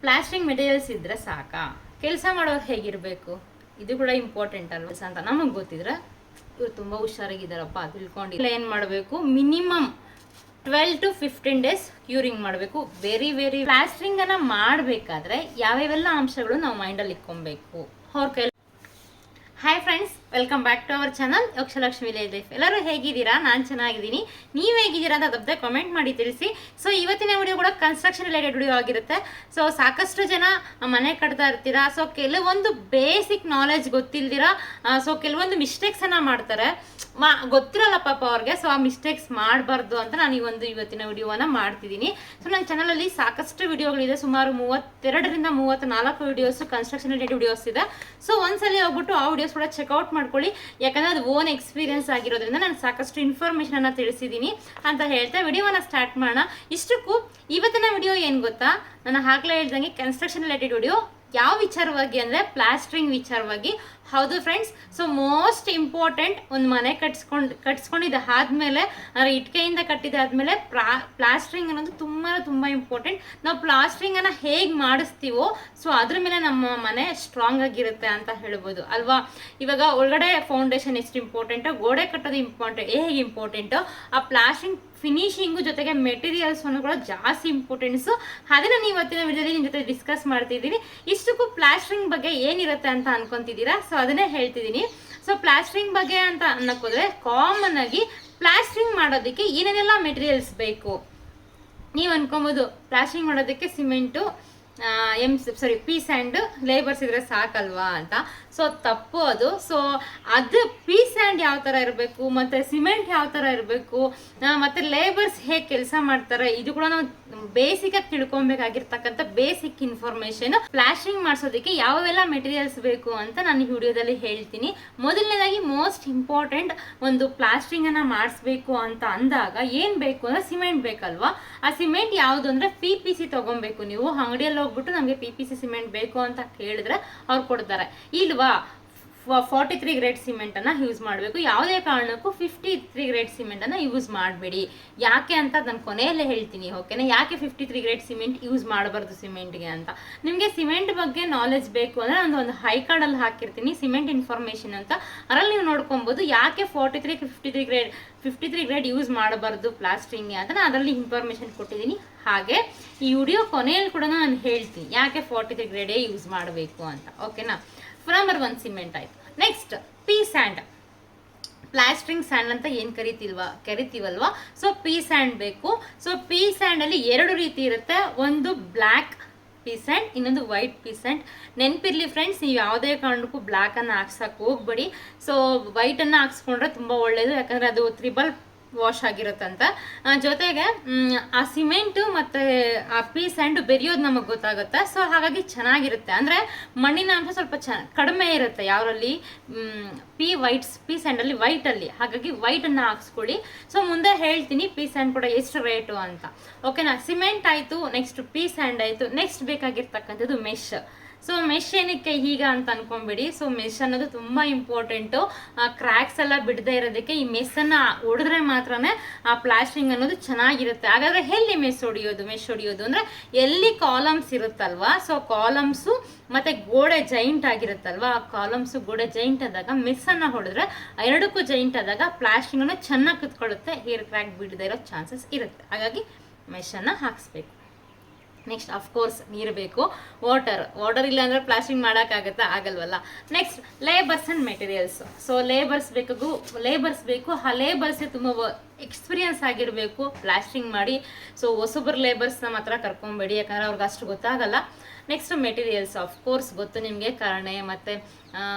Plastic materials ಇದ್ರೆ ಸಾಕಾ? ಕೆಲಸ ಮಾಡೋರು ಹೇಗಿರಬೇಕು, ಇದು ಕೂಡ ಇಂಪಾರ್ಟೆಂಟ್ ಅಲ್ವಾ ಅಂತ ನಮಗೆ ಗೊತ್ತಿದ್ರೆ ಇವ್ರು ತುಂಬ ಹುಷಾರಾಗಿದ್ದಾರಪ್ಪ ತಿಳ್ಕೊಂಡಿಲ್ಲ. ಏನು ಮಾಡಬೇಕು, ಮಿನಿಮಮ್ 12 to 15 days ಕ್ಯೂರಿಂಗ್ ಮಾಡಬೇಕು. ವೆರಿ ಪ್ಲಾಸ್ಟ್ರಿಂಗ್ ಅನ್ನ ಮಾಡಬೇಕಾದ್ರೆ ಯಾವ್ಯಾವೆಲ್ಲ ಅಂಶಗಳು ನಾವು ಮೈಂಡಲ್ಲಿ ಇಟ್ಕೊಬೇಕು ಅವ್ರ ಕೈ. Hi friends, welcome back to our channel Yakshalakshmi life. ಎಲ್ಲರೂ ಹೇಗಿದ್ದೀರಾ? ನಾನು ಚೆನ್ನಾಗಿದ್ದೀನಿ. ನೀವು ಹೇಗಿದ್ದೀರಾ ಅಂತ ತಪ್ಪದೆ ಕಾಮೆಂಟ್ ಮಾಡಿ ತಿಳಿಸಿ. ಸೊ ಇವತ್ತಿನ ವಿಡಿಯೋ ಕೂಡ ಕನ್ಸ್ಟ್ರಕ್ಷನ್ ರಿಲೇಟೆಡ್ ವಿಡಿಯೋ ಆಗಿರುತ್ತೆ. ಸೊ ಸಾಕಷ್ಟು ಜನ ಮನೆ ಕಟ್ತಾ ಇರ್ತೀರಾ. ಸೊ ಕೆಲವೊಂದು ಬೇಸಿಕ್ ನಾಲೆಜ್ ಗೊತ್ತಿಲ್ದಿರಾ ಸೊ ಕೆಲವೊಂದು ಮಿಸ್ಟೇಕ್ಸನ್ನು ಮಾಡ್ತಾರೆ. ಗೊತ್ತಿರಲ್ಲ ಪಾಪ ಅವ್ರಿಗೆ. ಸೊ ಆ ಮಿಸ್ಟೇಕ್ಸ್ ಮಾಡಬಾರ್ದು ಅಂತ ನಾನು ಇವತ್ತಿನ ವಿಡಿಯೋನ ಮಾಡ್ತಿದ್ದೀನಿ. ಸೊ ನನ್ನ ಚಾನಲಲ್ಲಿ ಸಾಕಷ್ಟು ವಿಡಿಯೋಗಳಿದೆ, ಸುಮಾರು 32ರಿಂದ 34 ವಿಡಿಯೋಸ್ ಕನ್ಸ್ಟ್ರಕ್ಷನ್ ರಿಲೇಟೆಡ್ ವಿಡಿಯೋಸ್ ಇದೆ. ಸೊ ಒಂದ್ಸಲಿ ಹೋಗ್ಬಿಟ್ಟು ಆ ವಿಡಿಯೋಸ್ ಕೂಡ ಚೆಕ್ಔಟ್ ಮಾಡ್ಕೊಳ್ಳಿ, ಯಾಕಂದ್ರೆ ಅದು ಓನ್ ಎಕ್ಸ್ಪೀರಿಯನ್ಸ್ ಆಗಿರೋದ್ರಿಂದ ನಾನು ಸಾಕಷ್ಟು ಇನ್ಫಾರ್ಮೇಶನ್ ಅನ್ನ ತಿಳಿಸಿದ್ದೀನಿ ಅಂತ ಹೇಳ್ತಾ ವಿಡಿಯೋನ ಸ್ಟಾರ್ಟ್ ಮಾಡೋಣ. ಇಷ್ಟಕ್ಕೂ ಇವತ್ತಿನ ವಿಡಿಯೋ ಏನು ಗೊತ್ತಾ, ನಾನು ಆಗ್ಲೇ ಹೇಳ್ದಂಗೆ ಕನ್ಸ್ಟ್ರಕ್ಷನ್ ರಿಲೇಟೆಡ್ ವಿಡಿಯೋ. ಯಾವ ವಿಚಾರವಾಗಿ ಅಂದರೆ ಪ್ಲಾಸ್ಟ್ರಿಂಗ್ ವಿಚಾರವಾಗಿ. ಹೌದು ಫ್ರೆಂಡ್ಸ್, ಸೊ ಮೋಸ್ಟ್ ಇಂಪಾರ್ಟೆಂಟ್, ಒಂದು ಮನೆ ಕಟ್ಸ್ಕೊಂಡಿದ್ದ ಆದಮೇಲೆ ಇಟ್ಕೆಯಿಂದ ಕಟ್ಟಿದಾದ್ಮೇಲೆ ಪ್ಲಾಸ್ಟ್ರಿಂಗ್ ಅನ್ನೋದು ತುಂಬ ಇಂಪಾರ್ಟೆಂಟ್. ನಾವು ಪ್ಲಾಸ್ಟ್ರಿಂಗನ್ನು ಹೇಗೆ ಮಾಡಿಸ್ತೀವೋ ಸೊ ಅದ್ರ ಮೇಲೆ ನಮ್ಮ ಮನೆ ಸ್ಟ್ರಾಂಗ್ ಆಗಿರುತ್ತೆ ಅಂತ ಹೇಳ್ಬೋದು ಅಲ್ವಾ. ಇವಾಗ ಒಳಗಡೆ ಫೌಂಡೇಶನ್ ಎಷ್ಟು ಇಂಪಾರ್ಟೆಂಟೋ, ಗೋಡೆ ಕಟ್ಟೋದು ಹೇಗೆ ಇಂಪಾರ್ಟೆಂಟೋ, ಆ ಪ್ಲಾಸ್ಟ್ರಿಂಗ್ ಫಿನಿಶಿಂಗು ಜೊತೆಗೆ ಮೆಟೀರಿಯಲ್ಸ್ ಅನ್ನು ಕೂಡ ಜಾಸ್ತಿ ಇಂಪಾರ್ಟೆನ್ಸು. ಅದನ್ನ ನೀವು ಇವತ್ತಿನ ವಿಡಿಯೋದಲ್ಲಿ ನಿಮ್ಮ ಜೊತೆ ಡಿಸ್ಕಸ್ ಮಾಡ್ತಿದ್ದೀನಿ. ಇಷ್ಟಕ್ಕೂ ಪ್ಲಾಸ್ಟ್ರಿಂಗ್ ಬಗ್ಗೆ ಏನಿರುತ್ತೆ ಅಂತ ಅನ್ಕೊಂತಿದ್ದೀರಾ? ಸೊ ಅದನ್ನೇ ಹೇಳ್ತಿದ್ದೀನಿ. ಸೊ ಪ್ಲಾಸ್ಟ್ರಿಂಗ್ ಬಗ್ಗೆ ಅಂತ ಅನ್ನಕ್ಕೋದ್ರೆ ಕಾಮನ್ ಆಗಿ ಪ್ಲಾಸ್ಟ್ರಿಂಗ್ ಮಾಡೋದಕ್ಕೆ ಏನೇನೆಲ್ಲ ಮೆಟೀರಿಯಲ್ಸ್ ಬೇಕು ನೀವು ಅನ್ಕೊಬೋದು. ಪ್ಲಾಸ್ಟ್ರಿಂಗ್ ಮಾಡೋದಕ್ಕೆ ಸಿಮೆಂಟು, ಪಿ ಸ್ಯಾಂಡ್, ಲೇಬರ್ಸ್ ಇದ್ರೆ ಸಾಕಲ್ವಾ ಅಂತ. ಸೊ ತಪ್ಪು ಅದು. ಸೊ ಅದು ಪಿ ಸ್ಯಾಂಡ್ ಯಾವ ಥರ ಇರಬೇಕು, ಮತ್ತು ಸಿಮೆಂಟ್ ಯಾವ ಥರ ಇರಬೇಕು, ಮತ್ತು ಲೇಬರ್ಸ್ ಹೇಗೆ ಕೆಲಸ ಮಾಡ್ತಾರೆ, ಇದು ಕೂಡ ನಾವು ಬೇಸಿಕಾಗಿ ತಿಳ್ಕೊಬೇಕಾಗಿರ್ತಕ್ಕಂಥ ಬೇಸಿಕ್ ಇನ್ಫಾರ್ಮೇಷನ್. ಪ್ಲಾಸ್ಟ್ರಿಂಗ್ ಮಾಡಿಸೋದಕ್ಕೆ ಯಾವೆಲ್ಲ ಮೆಟೀರಿಯಲ್ಸ್ ಬೇಕು ಅಂತ ನಾನು ಈ ವಿಡಿಯೋದಲ್ಲಿ ಹೇಳ್ತೀನಿ. ಮೊದಲನೇದಾಗಿ ಮೋಸ್ಟ್ ಇಂಪಾರ್ಟೆಂಟ್, ಒಂದು ಪ್ಲಾಸ್ಟ್ರಿಂಗನ್ನು ಮಾಡಿಸ್ಬೇಕು ಅಂತ ಅಂದಾಗ ಏನು ಬೇಕು ಅಂದರೆ ಸಿಮೆಂಟ್ ಬೇಕಲ್ವಾ. ಆ ಸಿಮೆಂಟ್ ಯಾವುದು ಅಂದರೆ PPC ತೊಗೊಬೇಕು. ನೀವು ಅಂಗಡಿಯಲ್ಲಿ ಹೋಗ್ಬಿಟ್ಟು ನಮಗೆ PPC ಸಿಮೆಂಟ್ ಬೇಕು ಅಂತ ಕೇಳಿದ್ರೆ ಅವ್ರು ಕೊಡ್ತಾರೆ. ಇಲ್ವಾ 43 ಗ್ರೇಡ್ ಸಿಮೆಂಟನ್ನು ಯೂಸ್ ಮಾಡಬೇಕು. ಯಾವುದೇ ಕಾರಣಕ್ಕೂ 53 ಗ್ರೇಡ್ ಸಿಮೆಂಟನ್ನು ಯೂಸ್ ಮಾಡಬೇಡಿ. ಯಾಕೆ ಅಂತ ನಾನು ಕೊನೆಯಲ್ಲೇ ಹೇಳ್ತೀನಿ, ಓಕೆನಾ? ಯಾಕೆ 53 ಗ್ರೇಡ್ ಸಿಮೆಂಟ್ ಯೂಸ್ ಮಾಡಬಾರ್ದು ಸಿಮೆಂಟ್ಗೆ ಅಂತ. ನಿಮಗೆ ಸಿಮೆಂಟ್ ಬಗ್ಗೆ ನಾಲೆಜ್ ಬೇಕು ಅಂದರೆ ನಾನು ಒಂದು ಹೈ ಕಾರ್ಡಲ್ಲಿ ಹಾಕಿರ್ತೀನಿ, ಸಿಮೆಂಟ್ ಇನ್ಫಾರ್ಮೇಷನ್ ಅಂತ. ಅದರಲ್ಲಿ ನೀವು ನೋಡ್ಕೊಬೋದು ಯಾಕೆ 53 ಗ್ರೇಡ್ ಯೂಸ್ ಮಾಡಬಾರ್ದು ಪ್ಲಾಸ್ಟ್ರಿಂಗ್ಗೆ ಅಂತ. ನಾನು ಅದರಲ್ಲಿ ಇನ್ಫಾರ್ಮೇಷನ್ ಕೊಟ್ಟಿದ್ದೀನಿ. ಹಾಗೆ ಈ ವಿಡಿಯೋ ಕೊನೆಯಲ್ಲಿ ಕೂಡ ನಾನು ಹೇಳ್ತೀನಿ ಯಾಕೆ 43 ಗ್ರೇಡೇ ಯೂಸ್ ಮಾಡಬೇಕು ಅಂತ, ಓಕೆನಾ? ನಂಬರ್ 1 ಸಿಮೆಂಟ್ ಆಯಿತು. Next P sand, plastering sand ಅಂತ ಏನು ಕರಿತೀವಲ್ವಾ. ಸೊ ಪಿ ಸ್ಯಾಂಡ್ ಬೇಕು. ಸೊ ಪಿ ಸ್ಯಾಂಡಲ್ಲಿ 2 ರೀತಿ ಇರುತ್ತೆ. ಒಂದು ಬ್ಲ್ಯಾಕ್ ಪಿ ಸ್ಯಾಂಡ್, ಇನ್ನೊಂದು ವೈಟ್ ಪಿ ಸ್ಯಾಂಡ್. ನೆನಪಿರ್ಲಿ ಫ್ರೆಂಡ್ಸ್, ನೀವು ಯಾವುದೇ ಕಾರಣಕ್ಕೂ ಬ್ಲ್ಯಾಕನ್ನು ಹಾಕ್ಸಕ್ಕೆ ಹೋಗ್ಬೇಡಿ. ಸೊ ವೈಟನ್ನು ಹಾಕ್ಸ್ಕೊಂಡ್ರೆ ತುಂಬ ಒಳ್ಳೆಯದು, ಯಾಕಂದರೆ ಅದು ತ್ರಿಬಲ್ ವಾಶ್ ಆಗಿರುತ್ತಂತ. ಜೊತೆಗೆ ಆ ಸಿಮೆಂಟು ಮತ್ತು ಆ ಪಿ ಸ್ಯಾಂಡು ಬೆರೆಯೋದು ನಮಗೆ ಗೊತ್ತಾಗುತ್ತೆ. ಸೊ ಹಾಗಾಗಿ ಚೆನ್ನಾಗಿರುತ್ತೆ. ಅಂದರೆ ಮಣ್ಣಿನ ಅಂಶ ಸ್ವಲ್ಪ ಕಡಿಮೆ ಇರುತ್ತೆ ಯಾವರಲ್ಲಿ, ಪಿ ಸ್ಯಾಂಡಲ್ಲಿ, ವೈಟಲ್ಲಿ. ಹಾಗಾಗಿ ವೈಟನ್ನು ಹಾಕ್ಸ್ಕೊಳ್ಳಿ. ಸೊ ಮುಂದೆ ಹೇಳ್ತೀನಿ ಪಿ ಸ್ಯಾಂಡ್ ಕೂಡ ಎಷ್ಟು ರೇಟು ಅಂತ, ಓಕೆನಾ? ಸಿಮೆಂಟ್ ಆಯಿತು, ನೆಕ್ಸ್ಟ್ ಪಿ ಸ್ಯಾಂಡ್ ಆಯಿತು. ನೆಕ್ಸ್ಟ್ ಬೇಕಾಗಿರ್ತಕ್ಕಂಥದ್ದು ಮೆಶ್. ಸೊ ಮೆಶ್ ಏನಕ್ಕೆ ಈಗ ಅಂತ ಅನ್ಕೊಂಬಿಡಿ. ಸೊ ಮೆಶ್ ಅನ್ನೋದು ತುಂಬ ಇಂಪಾರ್ಟೆಂಟು. ಕ್ರ್ಯಾಕ್ಸ್ ಎಲ್ಲ ಬಿಡದೇ ಇರೋದಕ್ಕೆ ಈ ಮೆಸ್ಸನ್ನು ಹೊಡೆದ್ರೆ ಮಾತ್ರನೇ ಆ ಪ್ಲಾಸ್ಟ್ರಿಂಗ್ ಅನ್ನೋದು ಚೆನ್ನಾಗಿರುತ್ತೆ. ಹಾಗಾದರೆ ಎಲ್ಲಿ ಮೆಶ್ ಹೊಡಿಯೋದು ಅಂದರೆ ಎಲ್ಲಿ ಕಾಲಮ್ಸ್ ಇರುತ್ತಲ್ವಾ, ಸೊ ಕಾಲಮ್ಸು ಮತ್ತು ಗೋಡೆ ಜೈಂಟ್ ಆಗಿರುತ್ತಲ್ವಾ, ಆ ಕಾಲಮ್ಸು ಗೋಡೆ ಜೈಂಟ್ ಆದಾಗ ಮೆಸ್ಸನ್ನು ಹೊಡೆದ್ರೆ ಎರಡಕ್ಕೂ ಜೈಂಟ್ ಆದಾಗ ಪ್ಲಾಸ್ಟ್ರಿಂಗನ್ನು ಚೆನ್ನಾಗಿ ಕುತ್ಕೊಳ್ಳುತ್ತೆ, ಹೇರ್ ಕ್ರ್ಯಾಕ್ ಬಿಡದೇ ಇರೋ ಚಾನ್ಸಸ್ ಇರುತ್ತೆ. ಹಾಗಾಗಿ ಮೆಶನ್ನು ಹಾಕಿಸ್ಬೇಕು. ನೆಕ್ಸ್ಟ್ ಅಫ್ಕೋರ್ಸ್ ನೀರು ಬೇಕು, ವಾಟರ್ ಇಲ್ಲ ಅಂದರೆ ಪ್ಲಾಸ್ಟ್ರಿಂಗ್ ಮಾಡೋಕ್ಕಾಗತ್ತಾ? ಆಗಲ್ವಲ್ಲ. Next labours and materials. So labours ಬೇಕು. ಆ ಲೇಬರ್ಸ್ಗೆ ತುಂಬ ಎಕ್ಸ್ಪೀರಿಯನ್ಸ್ ಆಗಿರಬೇಕು ಪ್ಲಾಸ್ಟ್ರಿಂಗ್ ಮಾಡಿ. ಸೊ ಹೊಸಬರು ಲೇಬರ್ಸ್ನ ಮಾತ್ರ ಕರ್ಕೊಬೇಡಿ, ಯಾಕಂದರೆ ಅವ್ರಿಗೆ ಅಷ್ಟು ಗೊತ್ತಾಗಲ್ಲ. ನೆಕ್ಸ್ಟ್ ಮೆಟೀರಿಯಲ್ಸ್ ಅಫ್ಕೋರ್ಸ್ ಗೊತ್ತು ನಿಮಗೆ, ಕರಣೆ ಮತ್ತು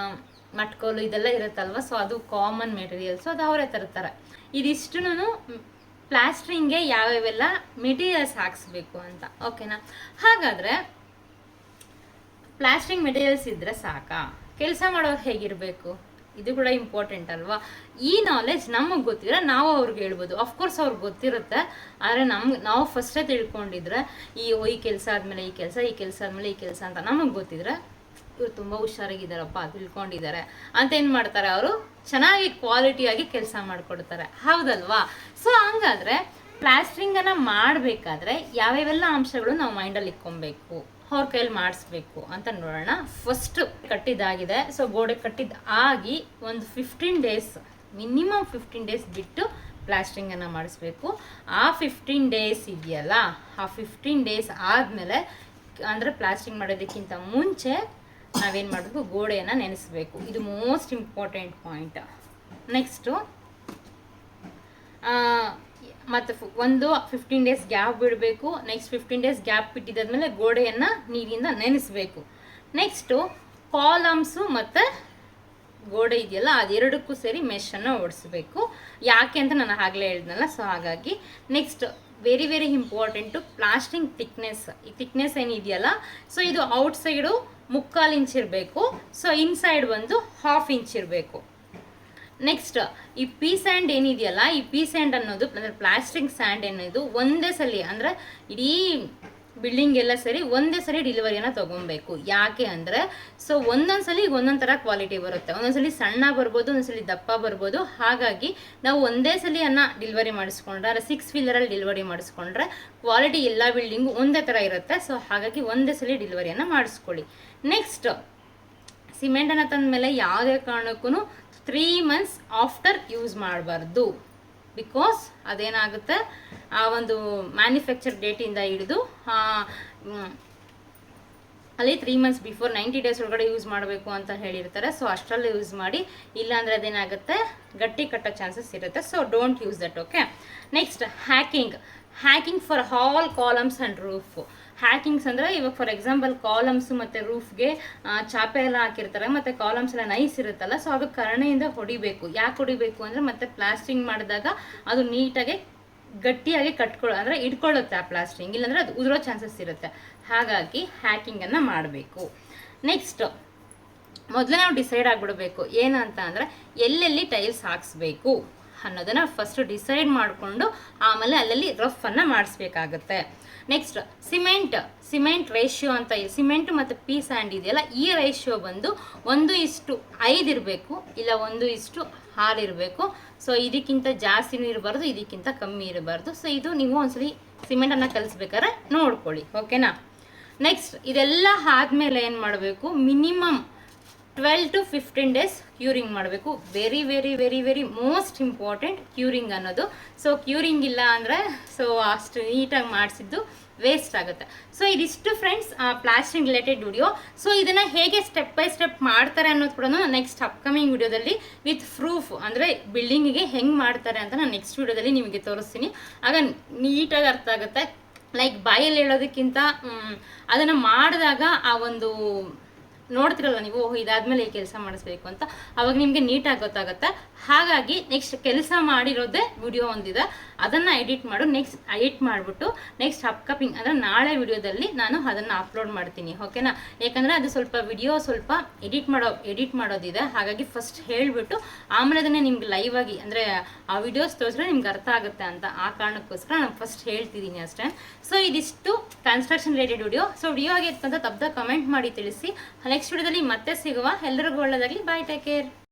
ಮಟ್ಕೋಲು ಇದೆಲ್ಲ ಇರುತ್ತಲ್ವ. ಸೊ ಅದು ಕಾಮನ್ ಮೆಟೀರಿಯಲ್ಸು, ಅದು ಅವರೇ ತರ್ತಾರೆ. ಇದಿಷ್ಟು ಪ್ಲಾಸ್ಟ್ರಿಂಗ್ಗೆ ಯಾವ್ಯಾವೆಲ್ಲ ಮೆಟೀರಿಯಲ್ಸ್ ಹಾಕ್ಸ್ಬೇಕು ಅಂತ, ಓಕೆನಾ? ಹಾಗಾದರೆ ಪ್ಲಾಸ್ಟ್ರಿಂಗ್ ಮೆಟೀರಿಯಲ್ಸ್ ಇದ್ದರೆ ಸಾಕಾ? ಕೆಲಸ ಮಾಡೋರು ಹೇಗಿರಬೇಕು, ಇದು ಕೂಡ ಇಂಪಾರ್ಟೆಂಟ್ ಅಲ್ವಾ. ಈ ನಾಲೆಜ್ ನಮಗೆ ಗೊತ್ತಿದ್ರೆ ನಾವು ಅವ್ರಿಗೆ ಹೇಳ್ಬೋದು. ಅಫ್ಕೋರ್ಸ್ ಅವ್ರಿಗೆ ಗೊತ್ತಿರುತ್ತೆ, ಆದರೆ ನಾವು ಫಸ್ಟೇ ತಿಳ್ಕೊಂಡಿದ್ರೆ ಈ ಕೆಲಸ ಆದಮೇಲೆ ಈ ಕೆಲಸ ಆದಮೇಲೆ ಈ ಕೆಲಸ ಅಂತ ನಮಗೆ ಗೊತ್ತಿದ್ರೆ ಇವ್ರು ತುಂಬ ಹುಷಾರಾಗಿದ್ದಾರಪ್ಪ ತಿಳ್ಕೊಂಡಿದ್ದಾರೆ ಅಂತ ಏನು ಮಾಡ್ತಾರೆ, ಅವರು ಚೆನ್ನಾಗಿ ಕ್ವಾಲಿಟಿಯಾಗಿ ಕೆಲಸ ಮಾಡಿಕೊಡ್ತಾರೆ. ಹೌದಲ್ವಾ? ಸೊ ಹಂಗಾದರೆ ಪ್ಲಾಸ್ಟ್ರಿಂಗನ್ನು ಮಾಡಬೇಕಾದ್ರೆ ಯಾವ್ಯಾವೆಲ್ಲ ಅಂಶಗಳು ನಾವು ಮೈಂಡಲ್ಲಿ ಇಟ್ಕೊಬೇಕು ಅವ್ರ ಕೈಯಲ್ಲಿ ಮಾಡಿಸ್ಬೇಕು ಅಂತ ನೋಡೋಣ. ಫಸ್ಟ್ ಕಟ್ಟಿದ್ದಾಗಿದೆ. ಸೊ ಗೋಡೆ ಕಟ್ಟಿದ್ದು ಆಗಿ ಒಂದು 15 ಡೇಸ್, ಮಿನಿಮಮ್ 15 ಡೇಸ್ ಬಿಟ್ಟು ಪ್ಲಾಸ್ಟ್ರಿಂಗನ್ನು ಮಾಡಿಸ್ಬೇಕು. ಆ 15 ಡೇಸ್ ಇದೆಯಲ್ಲ, ಆ 15 ಡೇಸ್ ಆದಮೇಲೆ ಅಂದರೆ ಪ್ಲಾಸ್ಟ್ರಿಂಗ್ ಮಾಡೋದಕ್ಕಿಂತ ಮುಂಚೆ ನಾವೇನು ಮಾಡಬೇಕು, ಗೋಡೆಯನ್ನು ನೆನೆಸಬೇಕು. ಇದು ಮೋಸ್ಟ್ ಇಂಪಾರ್ಟೆಂಟ್ ಪಾಯಿಂಟ್. ನೆಕ್ಸ್ಟು ಮತ್ತು ಒಂದು 15 ಡೇಸ್ ಗ್ಯಾಪ್ ಬಿಡಬೇಕು. ನೆಕ್ಸ್ಟ್ 15 ಡೇಸ್ ಗ್ಯಾಪ್ ಬಿಟ್ಟಿದ್ದಾದ್ಮೇಲೆ ಗೋಡೆಯನ್ನು ನೀರಿಂದ ನೆನೆಸಬೇಕು. ನೆಕ್ಸ್ಟು ಕಾಲಮ್ಸು ಮತ್ತು ಗೋಡೆ ಇದೆಯಲ್ಲ ಅದೆರಡಕ್ಕೂ ಸೇರಿ ಮೆಷನ್ನು ಓಡಿಸ್ಬೇಕು. ಯಾಕೆ ಅಂತ ನಾನು ಆಗಲೇ ಹೇಳಿದ್ನಲ್ಲ, ಸೊ ಹಾಗಾಗಿ. Next very very important plastering thickness. ಈ ಥಿಕ್ನೆಸ್ ಏನಿದೆಯಲ್ಲ, ಸೊ ಇದು ಔಟ್ಸೈಡು 3/4 ಇಂಚ್ ಇರಬೇಕು. ಸೊ ಇನ್ಸೈಡ್ ಬಂದು 1/2 ಇಂಚ್ ಇರಬೇಕು. ನೆಕ್ಸ್ಟ್ ಈ ಪೀ ಸ್ಯಾಂಡ್ ಏನಿದೆಯಲ್ಲ, ಈ ಪೀ ಸ್ಯಾಂಡ್ ಅನ್ನೋದು ಅಂದರೆ ಪ್ಲಾಸ್ಟಿಂಗ್ ಸ್ಯಾಂಡ್ ಅನ್ನೋದು ಒಂದೇ ಸಲ ಅಂದರೆ ಇಡೀ ಬಿಲ್ಡಿಂಗ್ ಎಲ್ಲ ಸರಿ ಒಂದೇ ಸರಿ ಡೆಲಿವರಿಯನ್ನು ತೊಗೊಬೇಕು. ಯಾಕೆ ಅಂದರೆ ಸೊ ಒಂದೊಂದು ಸಲ ಒಂದೊಂದು ಥರ ಕ್ವಾಲಿಟಿ ಬರುತ್ತೆ. ಒಂದೊಂದು ಸಲ ಸಣ್ಣ ಬರ್ಬೋದು, ಒಂದೊಂದು ಸಲ ದಪ್ಪ ಬರ್ಬೋದು. ಹಾಗಾಗಿ ನಾವು ಒಂದೇ ಸಲ ಡೆಲಿವರಿ ಮಾಡಿಸ್ಕೊಂಡ್ರೆ, 6 ವೀಲರಲ್ಲಿ ಡೆಲಿವರಿ ಮಾಡಿಸ್ಕೊಂಡ್ರೆ ಕ್ವಾಲಿಟಿ ಎಲ್ಲ ಬಿಲ್ಡಿಂಗು ಒಂದೇ ಥರ ಇರುತ್ತೆ. ಸೊ ಹಾಗಾಗಿ ಒಂದೇ ಸಲ ಡೆಲಿವರಿಯನ್ನು ಮಾಡಿಸ್ಕೊಳ್ಳಿ. ನೆಕ್ಸ್ಟ್ ಸಿಮೆಂಟನ್ನು ತಂದ ಮೇಲೆ ಯಾವುದೇ ಕಾರಣಕ್ಕೂ 3 ಮಂತ್ಸ್ ಆಫ್ಟರ್ ಯೂಸ್ ಮಾಡಬಾರ್ದು. ಬಿಕಾಸ್ ಅದೇನಾಗುತ್ತೆ, ಆ ಒಂದು ಮ್ಯಾನುಫ್ಯಾಕ್ಚರ್ ಡೇಟಿಂದ ಹಿಡಿದು ಅಲ್ಲಿ 3 ಮಂತ್ಸ್ ಬಿಫೋರ್ 90 ಡೇಸ್ ಒಳಗಡೆ ಯೂಸ್ ಮಾಡಬೇಕು ಅಂತ ಹೇಳಿರ್ತಾರೆ. ಸೊ ಅಷ್ಟರಲ್ಲಿ ಯೂಸ್ ಮಾಡಿ, ಇಲ್ಲಾಂದರೆ ಅದೇನಾಗುತ್ತೆ, ಗಟ್ಟಿ ಕಟ್ಟೋ ಚಾನ್ಸಸ್ ಇರುತ್ತೆ. So don't use that. Okay. Next hacking for all columns and roof. Hackings ಅಂದರೆ ಇವಾಗ ಫಾರ್ ಎಕ್ಸಾಂಪಲ್ ಕಾಲಮ್ಸು ಮತ್ತು ರೂಫ್ಗೆ ಚಾಪೆ ಎಲ್ಲ ಹಾಕಿರ್ತಾರೆ, ಮತ್ತು ಕಾಲಮ್ಸ್ ಎಲ್ಲ ನೈಸ್ ಇರುತ್ತಲ್ಲ, ಸೊ ಅದು ಕರಣೆಯಿಂದ ಹೊಡಿಬೇಕು. ಯಾಕೆ ಹೊಡಿಬೇಕು ಅಂದರೆ ಮತ್ತೆ ಪ್ಲಾಸ್ಟಿಂಗ್ ಮಾಡಿದಾಗ ಅದು ನೀಟಾಗಿ ಗಟ್ಟಿಯಾಗಿ ಅಂದರೆ ಇಟ್ಕೊಳ್ಳುತ್ತೆ ಆ ಪ್ಲಾಸ್ಟಿಂಗ್, ಇಲ್ಲಾಂದರೆ ಅದು ಉದುರೋ ಚಾನ್ಸಸ್ ಇರುತ್ತೆ. ಹಾಗಾಗಿ ಹ್ಯಾಕಿಂಗನ್ನು ಮಾಡಬೇಕು. ನೆಕ್ಸ್ಟ್ ಮೊದಲೇ ನಾವು ಡಿಸೈಡ್ ಆಗಿಬಿಡಬೇಕು ಏನಂತ ಅಂದರೆ ಎಲ್ಲೆಲ್ಲಿ ಟೈಲ್ಸ್ ಹಾಕ್ಸ್ಬೇಕು ಅನ್ನೋದನ್ನು ಫಸ್ಟ್ ಡಿಸೈಡ್ ಮಾಡಿಕೊಂಡು ಆಮೇಲೆ ಅಲ್ಲಲ್ಲಿ ರಫನ್ನು ಮಾಡಿಸ್ಬೇಕಾಗತ್ತೆ. ನೆಕ್ಸ್ಟ್ ಸಿಮೆಂಟ್ ರೇಷಿಯೋ ಅಂತ, ಸಿಮೆಂಟ್ ಮತ್ತು ಪೀ ಸ್ಯಾಂಡ್ ಇದೆಯಲ್ಲ, ಈ ರೇಷಿಯೋ ಬಂದು 1:5 ಇರಬೇಕು, ಇಲ್ಲ 1:6 ಇರಬೇಕು. ಸೊ ಇದಕ್ಕಿಂತ ಜಾಸ್ತಿನೂ ಇರಬಾರ್ದು, ಇದಕ್ಕಿಂತ ಕಮ್ಮಿ ಇರಬಾರ್ದು. ಸೊ ಇದು ನೀವು ಒಂದ್ಸಲಿ ಸಿಮೆಂಟನ್ನು ಕಲಿಸ್ಬೇಕಾದ್ರೆ ನೋಡ್ಕೊಳ್ಳಿ. ಓಕೆನಾ. ನೆಕ್ಸ್ಟ್ ಇದೆಲ್ಲ ಆದಮೇಲೆ ಏನು ಮಾಡಬೇಕು, ಮಿನಿಮಮ್ 12 to 15 ಡೇಸ್ ಕ್ಯೂರಿಂಗ್ ಮಾಡಬೇಕು. Very very very very most important curing ಅನ್ನೋದು. ಸೊ ಕ್ಯೂರಿಂಗ್ ಇಲ್ಲ ಅಂದರೆ ಸೊ ಅಷ್ಟು ನೀಟಾಗಿ ಮಾಡಿಸಿದ್ದು ವೇಸ್ಟ್ ಆಗುತ್ತೆ. ಸೊ ಇದಿಷ್ಟು friends plastering related video. So ಇದನ್ನು ಹೇಗೆ ಸ್ಟೆಪ್ ಬೈ ಸ್ಟೆಪ್ ಮಾಡ್ತಾರೆ ಅನ್ನೋದು ಕೂಡ ನೆಕ್ಸ್ಟ್ ಅಪ್ಕಮಿಂಗ್ ವಿಡಿಯೋದಲ್ಲಿ ವಿತ್ ಪ್ರೂಫ್ ಅಂದರೆ ಬಿಲ್ಡಿಂಗಿಗೆ ಹೆಂಗೆ ಮಾಡ್ತಾರೆ ಅಂತ ನಾನು ನೆಕ್ಸ್ಟ್ ವಿಡಿಯೋದಲ್ಲಿ ನಿಮಗೆ ತೋರಿಸ್ತೀನಿ. ಆಗ ನೀಟಾಗಿ ಅರ್ಥ ಆಗುತ್ತೆ. ಲೈಕ್ ಬಾಯಲ್ಲಿ ಹೇಳೋದಕ್ಕಿಂತ ಅದನ್ನು ಮಾಡಿದಾಗ ಆ ಒಂದು ನೋಡ್ತಿರಲ್ಲ ನೀವು, ಇದಾದ್ಮೇಲೆ ಈ ಕೆಲಸ ಮಾಡಿಸ್ಬೇಕು ಅಂತ, ಅವಾಗ ನಿಮಗೆ ನೀಟಾಗಿ ಗೊತ್ತಾಗುತ್ತೆ. ಹಾಗಾಗಿ ನೆಕ್ಸ್ಟ್ ಕೆಲಸ ಮಾಡಿರೋದೇ ವಿಡಿಯೋ ಒಂದಿದೆ, ಅದನ್ನು ಎಡಿಟ್ ಮಾಡಿಬಿಟ್ಟು ನೆಕ್ಸ್ಟ್ ಅಪ್ಕಮಿಂಗ್ ಅಂದರೆ ನಾಳೆ ವಿಡಿಯೋದಲ್ಲಿ ನಾನು ಅದನ್ನು ಅಪ್ಲೋಡ್ ಮಾಡ್ತೀನಿ. ಓಕೆನಾ. ಯಾಕಂದರೆ ಅದು ಸ್ವಲ್ಪ ವಿಡಿಯೋ ಸ್ವಲ್ಪ ಎಡಿಟ್ ಮಾಡೋದಿದೆ. ಹಾಗಾಗಿ ಫಸ್ಟ್ ಹೇಳಿಬಿಟ್ಟು ಆಮೇಲೆ ಅದನ್ನೇ ನಿಮ್ಗೆ ಲೈವ್ ಆಗಿ ಅಂದರೆ ಆ ವಿಡಿಯೋಸ್ ತೋರಿಸಿದ್ರೆ ನಿಮ್ಗೆ ಅರ್ಥ ಆಗುತ್ತೆ ಅಂತ ಆ ಕಾರಣಕ್ಕೋಸ್ಕರ ನಾನು ಫಸ್ಟ್ ಹೇಳ್ತಿದ್ದೀನಿ ಅಷ್ಟೇ. ಸೊ ಇದಿಷ್ಟು construction related video. So video ಆಗಿತ್ತು ಅಂತ ತಪ್ಪದ ಕಮೆಂಟ್ ಮಾಡಿ ತಿಳಿಸಿ. ನೆಕ್ಸ್ಟ್ ವಿಡಿಯೋದಲ್ಲಿ ಮತ್ತೆ ಸಿಗುವ. ಎಲ್ಲರಿಗೂ ಒಳ್ಳೆಯದಾಗಲಿ. ಬಾಯ್, ಟೇಕ್ ಕೇರ್.